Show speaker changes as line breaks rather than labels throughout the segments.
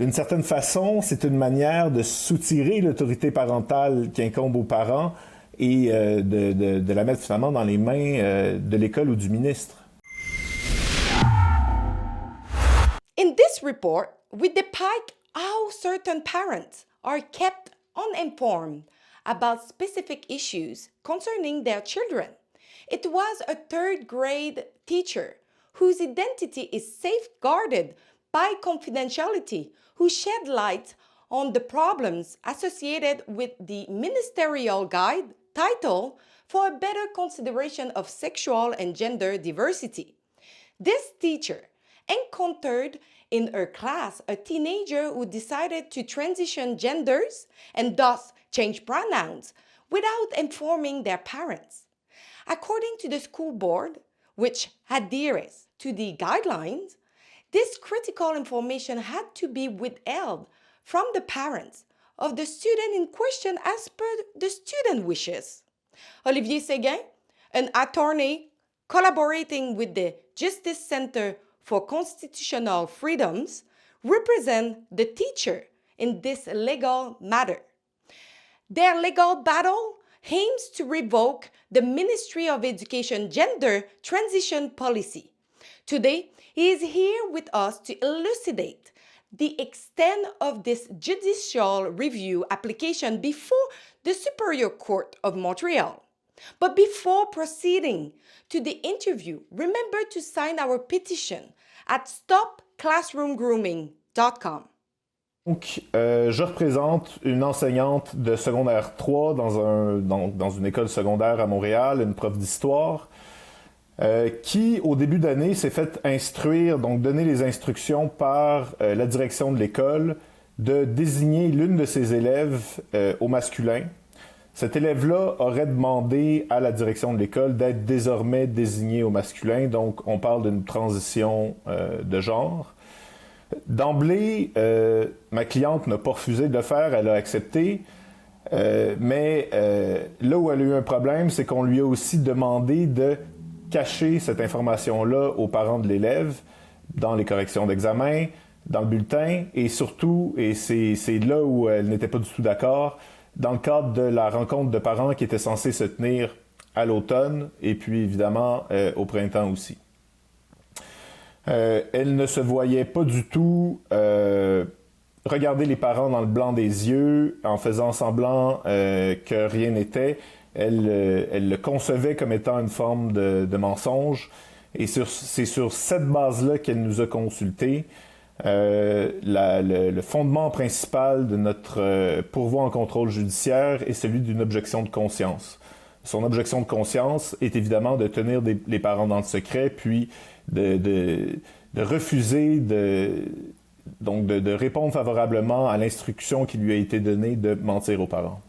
d'une certaine façon, c'est une manière de soutirer l'autorité parentale qui incombe aux parents et de la mettre finalement dans les mains de l'école ou du ministre.
In this report, we depict how certain parents are kept uninformed about specific issues concerning their children. It was a third grade teacher whose identity is safeguarded by confidentiality who shed light on the problems associated with the ministerial guide titled For a Better Consideration of Sexual and Gender Diversity. This teacher encountered in her class a teenager who decided to transition genders and thus change pronouns without informing their parents. According to the school board, which adheres to the guidelines, this critical information had to be withheld from the parents of the student in question as per the student wishes. Olivier Séguin, an attorney collaborating with the Justice Center for Constitutional Freedoms, represents the teacher in this legal matter. Their legal battle aims to revoke the Ministry of Education gender transition policy. Today, he is here with us to elucidate the extent of this judicial review application before the Superior Court of Montreal. But before proceeding to the interview, remember to sign our petition at stopclassroomgrooming.com.
Donc, je représente une enseignante de secondaire 3 dans une école secondaire à Montréal, une prof d'histoire, qui, au début d'année, s'est fait instruire, donc donner les instructions par la direction de l'école de désigner l'une de ses élèves au masculin. Cet élève-là aurait demandé à la direction de l'école d'être désormais désigné au masculin, donc on parle d'une transition de genre. D'emblée, ma cliente n'a pas refusé de le faire, elle a accepté, mais là où elle a eu un problème, c'est qu'on lui a aussi demandé de cacher cette information-là aux parents de l'élève dans les corrections d'examen, dans le bulletin, et surtout, et c'est là où elle n'était pas du tout d'accord, dans le cadre de la rencontre de parents qui était censée se tenir à l'automne, et puis évidemment au printemps aussi. Elle ne se voyait pas du tout regarder les parents dans le blanc des yeux en faisant semblant que rien n'était. Elle le concevait comme étant une forme de mensonge. Et c'est sur cette base-là qu'elle nous a consultés. Le fondement principal de notre pourvoi en contrôle judiciaire est celui d'une objection de conscience. Son objection de conscience est évidemment de tenir les parents dans le secret, puis de refuser de répondre favorablement à l'instruction qui lui a été donnée de mentir aux parents.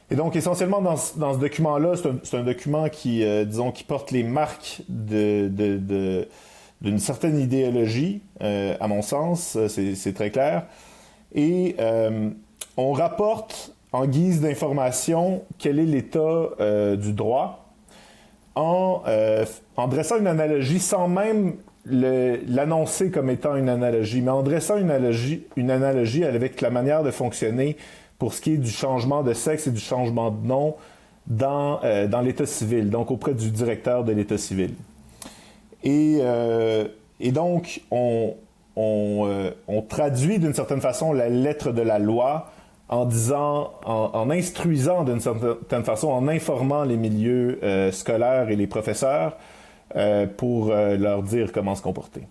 Et donc, essentiellement, dans ce document-là, c'est un document qui porte les marques d'une certaine idéologie, à mon sens, c'est très clair. Et on rapporte en guise d'information quel est l'état du droit en dressant une analogie sans même l'annoncer comme étant une analogie, mais en dressant une analogie avec la manière de fonctionner pour ce qui est du changement de sexe et du changement de nom dans l'état civil, donc auprès du directeur de l'état civil. Et donc, on traduit d'une certaine façon la lettre de la loi en instruisant d'une certaine façon, en informant les milieux scolaires et les professeurs pour leur dire comment se comporter.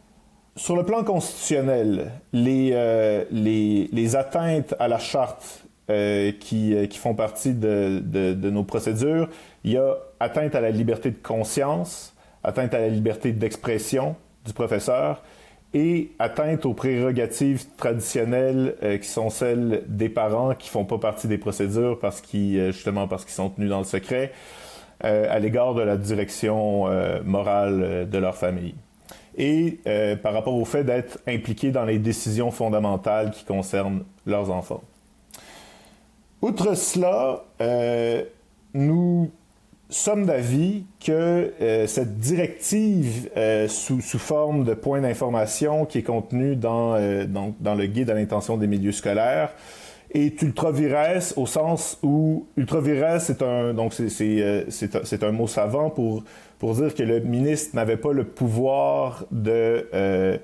Sur le plan constitutionnel, les atteintes à la charte qui font partie de nos procédures, il y a atteinte à la liberté de conscience, atteinte à la liberté d'expression du professeur et atteinte aux prérogatives traditionnelles qui sont celles des parents qui font pas partie des procédures justement parce qu'ils sont tenus dans le secret à l'égard de la direction morale de leur famille. Et par rapport au fait d'être impliqués dans les décisions fondamentales qui concernent leurs enfants. Outre cela, nous sommes d'avis que cette directive sous forme de point d'information qui est contenue dans le guide à l'intention des milieux scolaires est ultra vires au sens où ultra vires c'est un mot savant pour dire que le ministre n'avait pas le pouvoir d'émettre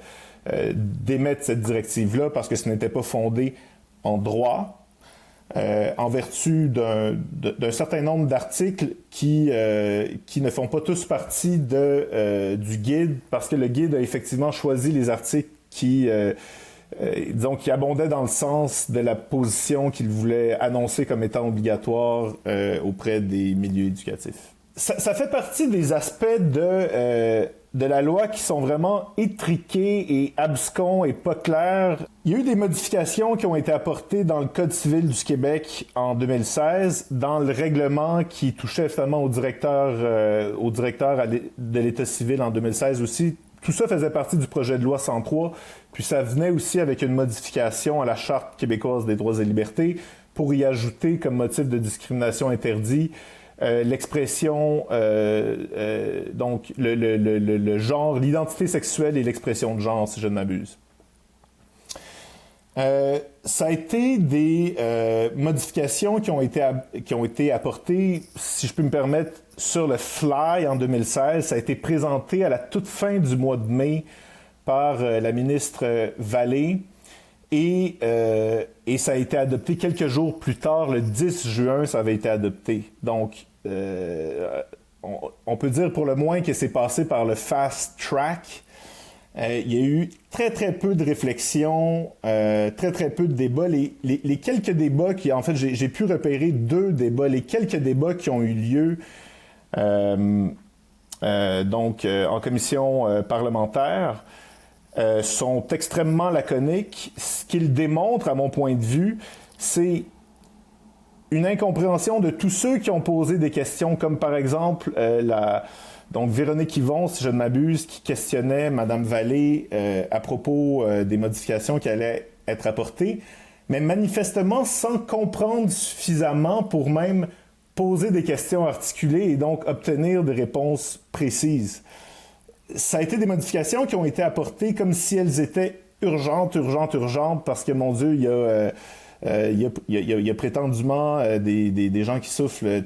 cette directive-là parce que ce n'était pas fondé en droit. En vertu d'un certain nombre d'articles qui ne font pas tous partie du guide, parce que le guide a effectivement choisi les articles qui abondaient dans le sens de la position qu'il voulait annoncer comme étant obligatoire auprès des milieux éducatifs. Ça fait partie des aspects de la loi qui sont vraiment étriqués et abscons et pas clairs. Il y a eu des modifications qui ont été apportées dans le Code civil du Québec en 2016, dans le règlement qui touchait finalement au directeur de l'État civil en 2016 aussi. Tout ça faisait partie du projet de loi 103, puis ça venait aussi avec une modification à la Charte québécoise des droits et libertés pour y ajouter comme motif de discrimination interdit l'expression, donc le genre, l'identité sexuelle et l'expression de genre, si je ne m'abuse. Ça a été des modifications qui ont été apportées, si je peux me permettre, sur le fly en 2016. Ça a été présenté à la toute fin du mois de mai par la ministre Vallée. Et ça a été adopté quelques jours plus tard, le 10 juin, ça avait été adopté. Donc, on peut dire pour le moins que c'est passé par le fast track. Il y a eu très, très peu de réflexions, très, très peu de débats. Les quelques débats en fait, j'ai pu repérer 2 débats. Les quelques débats qui ont eu lieu, en commission parlementaire, sont extrêmement laconiques. Ce qu'ils démontrent, à mon point de vue, c'est une incompréhension de tous ceux qui ont posé des questions, comme par exemple donc Véronique Yvon, si je ne m'abuse, qui questionnait Mme Vallée à propos des modifications qui allaient être apportées, mais manifestement sans comprendre suffisamment pour même poser des questions articulées et donc obtenir des réponses précises. Ça a été des modifications qui ont été apportées comme si elles étaient urgentes, parce que, mon Dieu, il y a prétendument des gens qui souffrent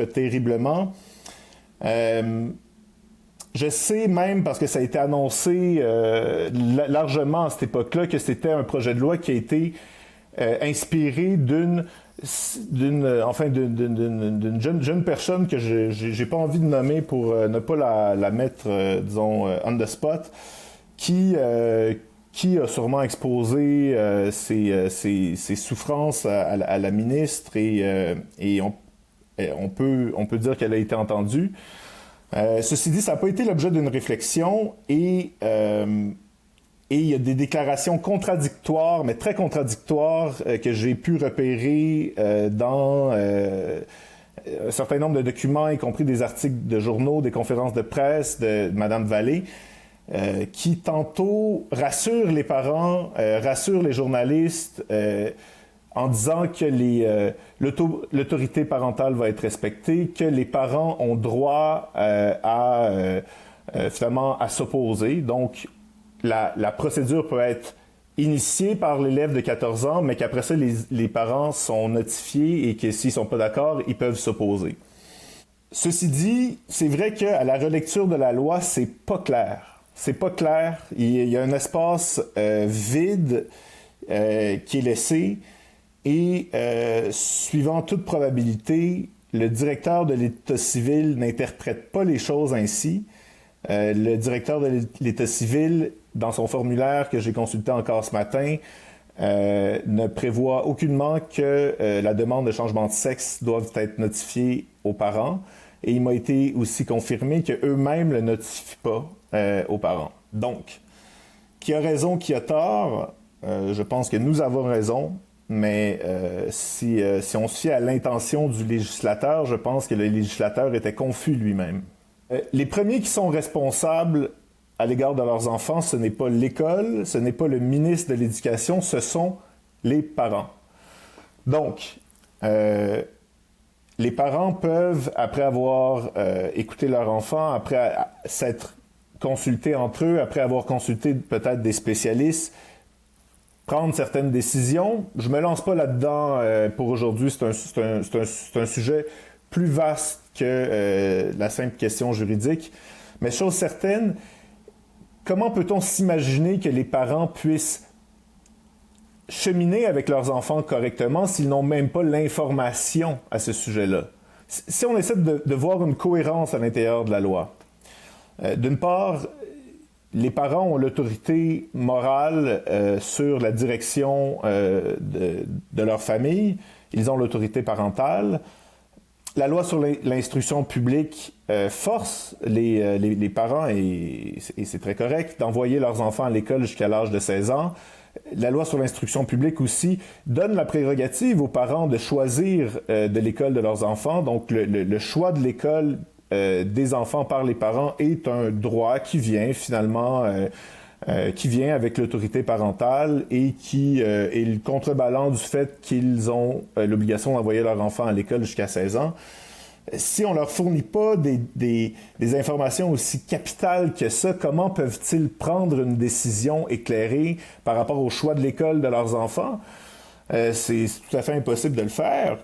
terriblement. Je sais même, parce que ça a été annoncé largement à cette époque-là, que c'était un projet de loi qui a été inspiré d'une jeune personne que j'ai pas envie de nommer pour ne pas la mettre, disons, on the spot, qui a sûrement exposé ses souffrances à la ministre et on peut dire qu'elle a été entendue. Ceci dit, ça n'a pas été l'objet d'une réflexion et il y a des déclarations contradictoires, mais très contradictoires, que j'ai pu repérer dans un certain nombre de documents, y compris des articles de journaux, des conférences de presse de Mme Vallée, qui tantôt rassurent les parents, rassurent les journalistes, en disant que l'autorité parentale va être respectée, que les parents ont droit finalement à s'opposer. Donc, la procédure peut être initiée par l'élève de 14 ans, mais qu'après ça, les parents sont notifiés et que s'ils ne sont pas d'accord, ils peuvent s'opposer. Ceci dit, c'est vrai qu'à la relecture de la loi, c'est pas clair. C'est pas clair. Il y a un espace vide qui est laissé et, suivant toute probabilité, le directeur de l'État civil n'interprète pas les choses ainsi. Le directeur de l'État civil, dans son formulaire que j'ai consulté encore ce matin, ne prévoit aucunement que la demande de changement de sexe doive être notifiée aux parents. Et il m'a été aussi confirmé qu'eux-mêmes ne le notifient pas aux parents. Donc, qui a raison, qui a tort, je pense que nous avons raison, mais si on se fie à l'intention du législateur, je pense que le législateur était confus lui-même. Les premiers qui sont responsables à l'égard de leurs enfants, ce n'est pas l'école, ce n'est pas le ministre de l'Éducation, ce sont les parents. Donc, les parents peuvent, après avoir écouté leur enfant, après s'être consultés entre eux, après avoir consulté peut-être des spécialistes, prendre certaines décisions. Je me lance pas là-dedans pour aujourd'hui. C'est un sujet plus vaste que la simple question juridique. Mais chose certaine, comment peut-on s'imaginer que les parents puissent cheminer avec leurs enfants correctement s'ils n'ont même pas l'information à ce sujet-là? Si on essaie de voir une cohérence à l'intérieur de la loi, d'une part, les parents ont l'autorité morale sur la direction de leur famille. Ils ont l'autorité parentale. La loi sur l'instruction publique force les parents, et c'est très correct, d'envoyer leurs enfants à l'école jusqu'à l'âge de 16 ans. La loi sur l'instruction publique aussi donne la prérogative aux parents de choisir de l'école de leurs enfants. Donc, le choix de l'école des enfants par les parents est un droit qui vient finalement qui vient avec l'autorité parentale et qui est le contrebalan du fait qu'ils ont l'obligation d'envoyer leur enfant à l'école jusqu'à 16 ans. Si on leur fournit pas des informations aussi capitales que ça, comment peuvent-ils prendre une décision éclairée par rapport au choix de l'école de leurs enfants? C'est tout à fait impossible de le faire.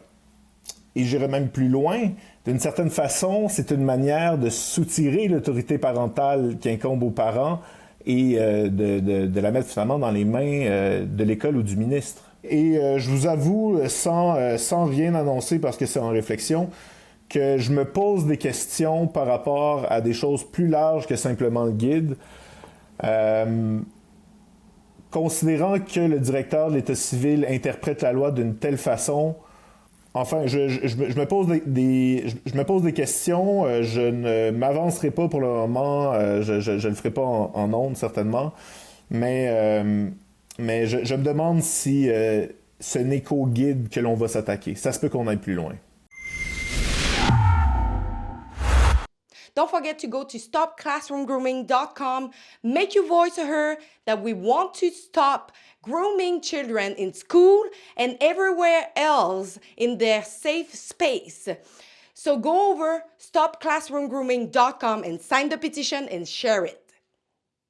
Et j'irais même plus loin. D'une certaine façon, c'est une manière de soutirer l'autorité parentale qui incombe aux parents et de la mettre finalement dans les mains de l'école ou du ministre. Et je vous avoue, sans rien annoncer parce que c'est en réflexion, que je me pose des questions par rapport à des choses plus larges que simplement le guide. Considérant que le directeur de l'État civil interprète la loi d'une telle façon, enfin, je me pose des questions. Je ne m'avancerai pas pour le moment. Je le ferai pas en ondes, certainement. Mais je me demande si ce n'est qu'au guide que l'on va s'attaquer. Ça se peut qu'on aille plus loin.
Don't forget to go to stopclassroomgrooming.com. Make your voice heard that we want to stop grooming children in school and everywhere else in their safe space. So go over stopclassroomgrooming.com and sign the petition and share it.